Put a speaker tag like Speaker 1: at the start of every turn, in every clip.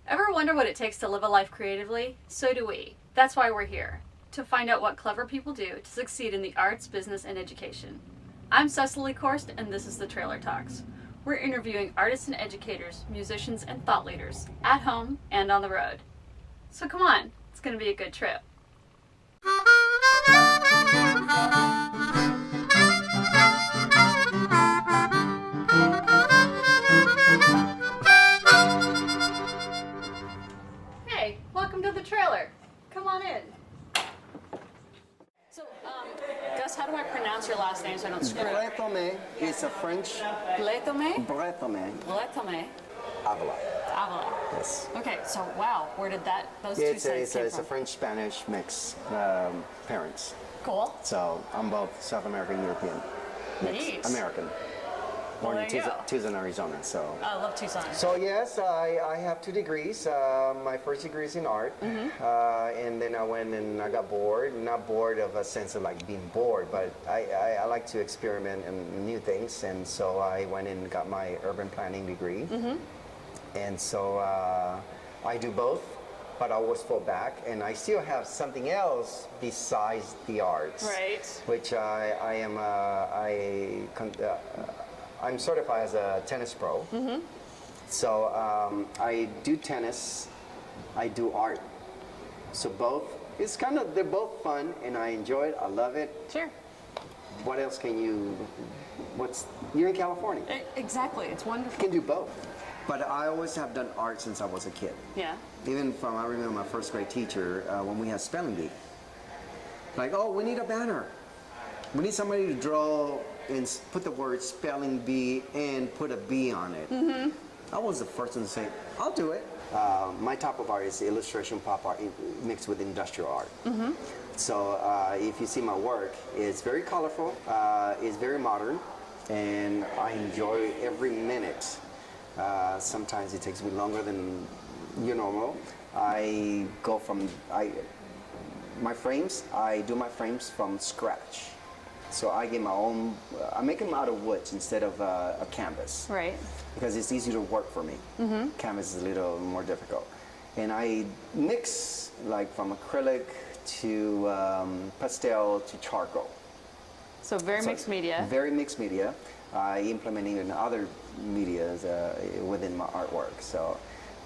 Speaker 1: Ever wonder what it takes to live a life creatively? So do we. That's why we're here, to find out what clever people do to succeed in the arts, business, and education. I'm Cecily Korst, and this is the Trailer Talks. We're interviewing artists and educators, musicians, and thought leaders, at home and on the road. So come on, it's going to be a good trip. Hey, welcome to the trailer. Come on in. So, Gus, how do I pronounce your last name so I don't screw it?
Speaker 2: Brethome is a French.
Speaker 1: Brethome?
Speaker 2: Brethome
Speaker 1: Brethome
Speaker 2: Avila.
Speaker 1: Avila.
Speaker 2: Yes.
Speaker 1: Okay, so wow, where did those two sides came
Speaker 2: It's a
Speaker 1: from?
Speaker 2: French-Spanish mix, parents.
Speaker 1: Cool.
Speaker 2: So I'm both South American and European.
Speaker 1: Neat.
Speaker 2: American.
Speaker 1: Well,
Speaker 2: Born in
Speaker 1: there you go.
Speaker 2: Tucson, Arizona. So.
Speaker 1: I love Tucson.
Speaker 2: So yes, I have 2 degrees. My first degree is in art, and then I went and I got bored. Not bored of a sense of like being bored, but I like to experiment in new things, and so I went and got my urban planning degree. And so I do both, but I always fall back, and I still have something else besides the arts,
Speaker 1: Right.
Speaker 2: which I'm certified as a tennis pro. So I do tennis, I do art. So both, they're both fun, and I enjoy it, I love it.
Speaker 1: Sure.
Speaker 2: What else you're in California.
Speaker 1: Exactly, it's
Speaker 2: You
Speaker 1: wonderful.
Speaker 2: can do both. But I always have done art since I was a kid.
Speaker 1: Yeah.
Speaker 2: I remember my first grade teacher, when we had spelling bee. Like, oh, we need a banner. We need somebody to draw and put the word spelling bee and put a B on it. I was the first one to say, I'll do it. My type of art is illustration pop art mixed with industrial art. So if you see my work, it's very colorful, it's very modern, and I enjoy every minute. Sometimes it takes me longer than normal. I do my frames from scratch. So I get my own, I make them out of wood instead of a canvas.
Speaker 1: Right.
Speaker 2: Because it's easier to work for me. Canvas is a little more difficult. And I mix like from acrylic to pastel to charcoal.
Speaker 1: So mixed media.
Speaker 2: Very mixed media. I implement even other medias within my artwork. So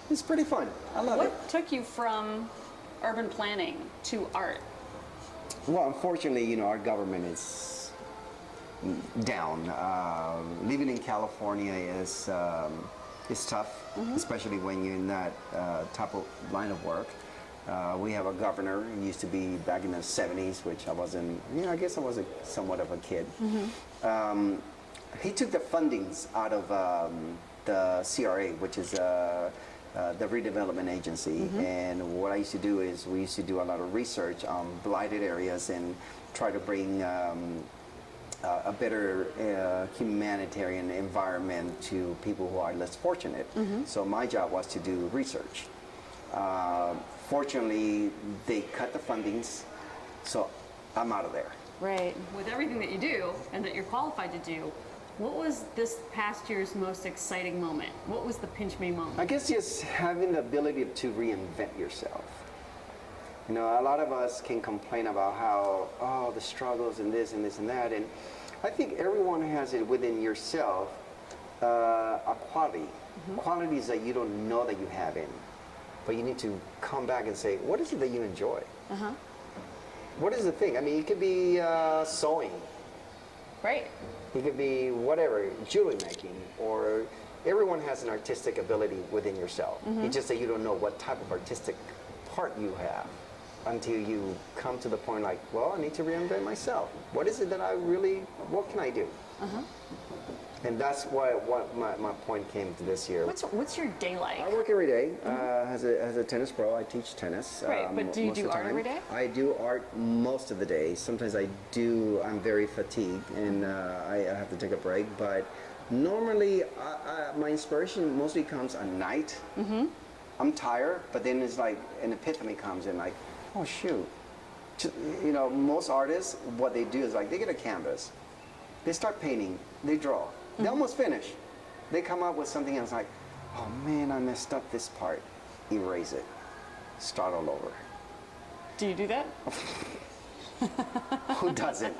Speaker 2: it's pretty fun. I love it.
Speaker 1: What took you from urban planning to art?
Speaker 2: Well, unfortunately, our government is down. Living in California is tough, especially when you're in that type of line of work. We have a governor who used to be back in the 70s, which I wasn't, I guess I was somewhat of a kid. He took the fundings out of the CRA, which is the redevelopment agency. And what I used to do is we used to do a lot of research on blighted areas and try to bring a better humanitarian environment to people who are less fortunate. So my job was to do research. Fortunately, they cut the fundings, so I'm out of there.
Speaker 1: Right. With everything that you do and that you're qualified to do, what was this past year's most exciting moment? What was the pinch me moment?
Speaker 2: I guess just having the ability to reinvent yourself. A lot of us can complain about how, the struggles and this and this and that, and I think everyone has it within yourself, a quality. Qualities that you don't know that you have in, but you need to come back and say, what is it that you enjoy? What is the thing? I mean, it could be sewing.
Speaker 1: Right.
Speaker 2: It could be whatever, jewelry making, or everyone has an artistic ability within yourself. It's just that you don't know what type of artistic part you have until you come to the point like, well, I need to reinvent myself. What is it that what can I do? And that's what my point came to this year.
Speaker 1: What's your day like?
Speaker 2: I work every day. As a tennis pro, I teach tennis.
Speaker 1: Right, but do you do art every day?
Speaker 2: I do art most of the day. Sometimes I'm very fatigued and I have to take a break. But normally, my inspiration mostly comes at night. I'm tired, but then it's like an epiphany comes in, like, oh shoot. Most artists, what they do is like they get a canvas, they start painting, they draw. They almost finish. They come up with something else like, oh man, I messed up this part. erase it, start all over.
Speaker 1: Do you do that?
Speaker 2: Who doesn't?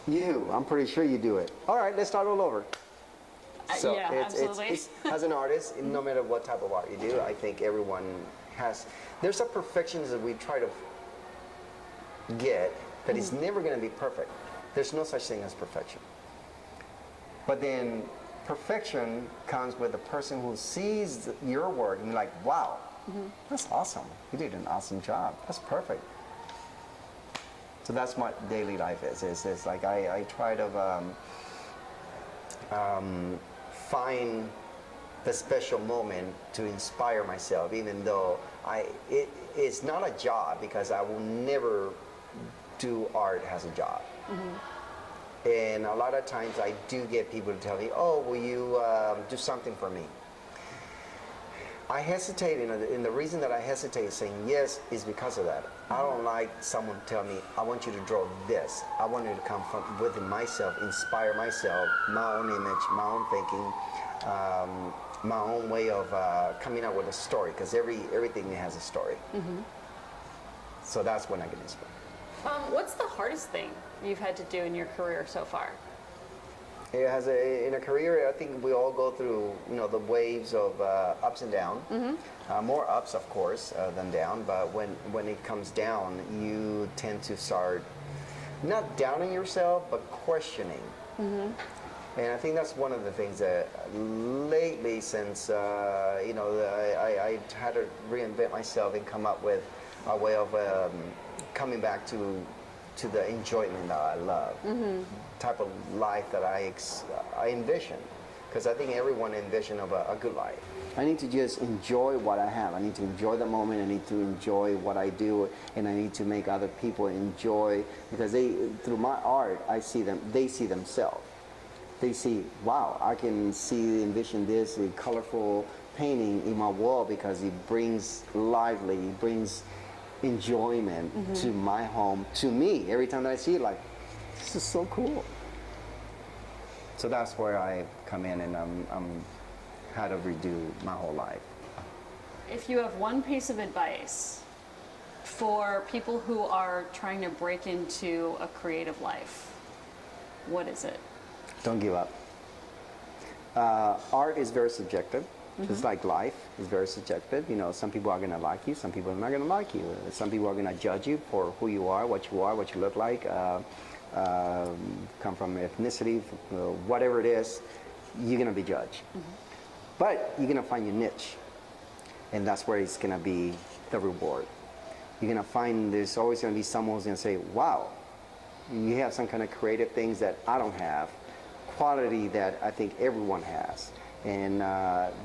Speaker 2: You, I'm pretty sure you do it. All right, let's start all over. So
Speaker 1: yeah, absolutely.
Speaker 2: as an artist, no matter what type of art you do, I think everyone has, there's a perfection that we try to get that is never going to be perfect. There's no such thing as perfection. But then perfection comes with the person who sees your work and you're like, wow, that's awesome. You did an awesome job. That's perfect. So that's what daily life is. It's like I try to find the special moment to inspire myself, even though it's not a job, because I will never do art as a job. And a lot of times I do get people to tell me, oh, will you do something for me? I hesitate, and the reason that I hesitate saying yes is because of that. I don't like someone to tell me, I want you to draw this. I want you to come from within myself, inspire myself, my own image, my own thinking, my own way of coming up with a story, because everything has a story. So that's when I get inspired.
Speaker 1: What's the hardest thing you've had to do in your career so far?
Speaker 2: In a career, I think we all go through, the waves of ups and downs. More ups, of course, than down. But when it comes down, you tend to start not doubting yourself, but questioning. And I think that's one of the things that lately, since I had to reinvent myself and come up with a way of coming back to the enjoyment that I love, type of life that I envision, because I think everyone envisions of a good life. I need to just enjoy what I have. I need to enjoy the moment. I need to enjoy what I do, and I need to make other people enjoy, because through my art, they see themselves. They see, wow, I can envision this a colorful painting in my wall because it brings it brings enjoyment to my home, to me. Every time that I see it, like, this is so cool. So that's where I come in, and I'm had to redo my whole life.
Speaker 1: If you have one piece of advice for people who are trying to break into a creative life, what is it?
Speaker 2: Don't give up. Art is very subjective. Just like life is very subjective. Some people are going to like you, some people are not going to like you. Some people are going to judge you for who you are, what you look like, come from ethnicity, whatever it is, you're going to be judged. But you're going to find your niche, and that's where it's going to be the reward. You're going to find there's always going to be someone who's going to say, wow, you have some kind of creative things that I don't have, quality that I think everyone has. And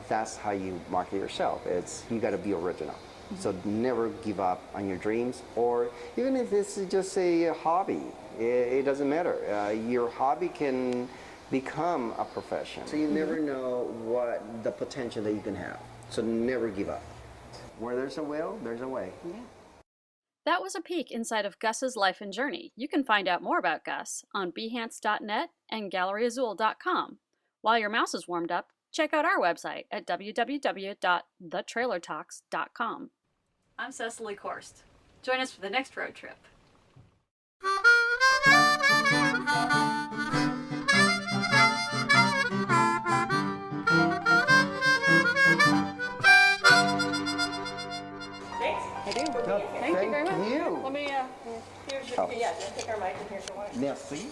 Speaker 2: that's how you market yourself. You got to be original. So never give up on your dreams, or even if it's just a hobby, it doesn't matter. Your hobby can become a profession. So you never know what the potential that you can have. So never give up. Where there's a will, there's a way.
Speaker 1: Yeah. That was a peek inside of Gus's life and journey. You can find out more about Gus on behance.net and galleryazul.com. While your mouse is warmed up, check out our website at www.thetrailertalks.com. I'm Cecily Korst. Join us for the next road trip.
Speaker 3: Thanks.
Speaker 1: I do. Thank you very much. Let me, here's your, take our mic and here's your wine.
Speaker 2: Merci.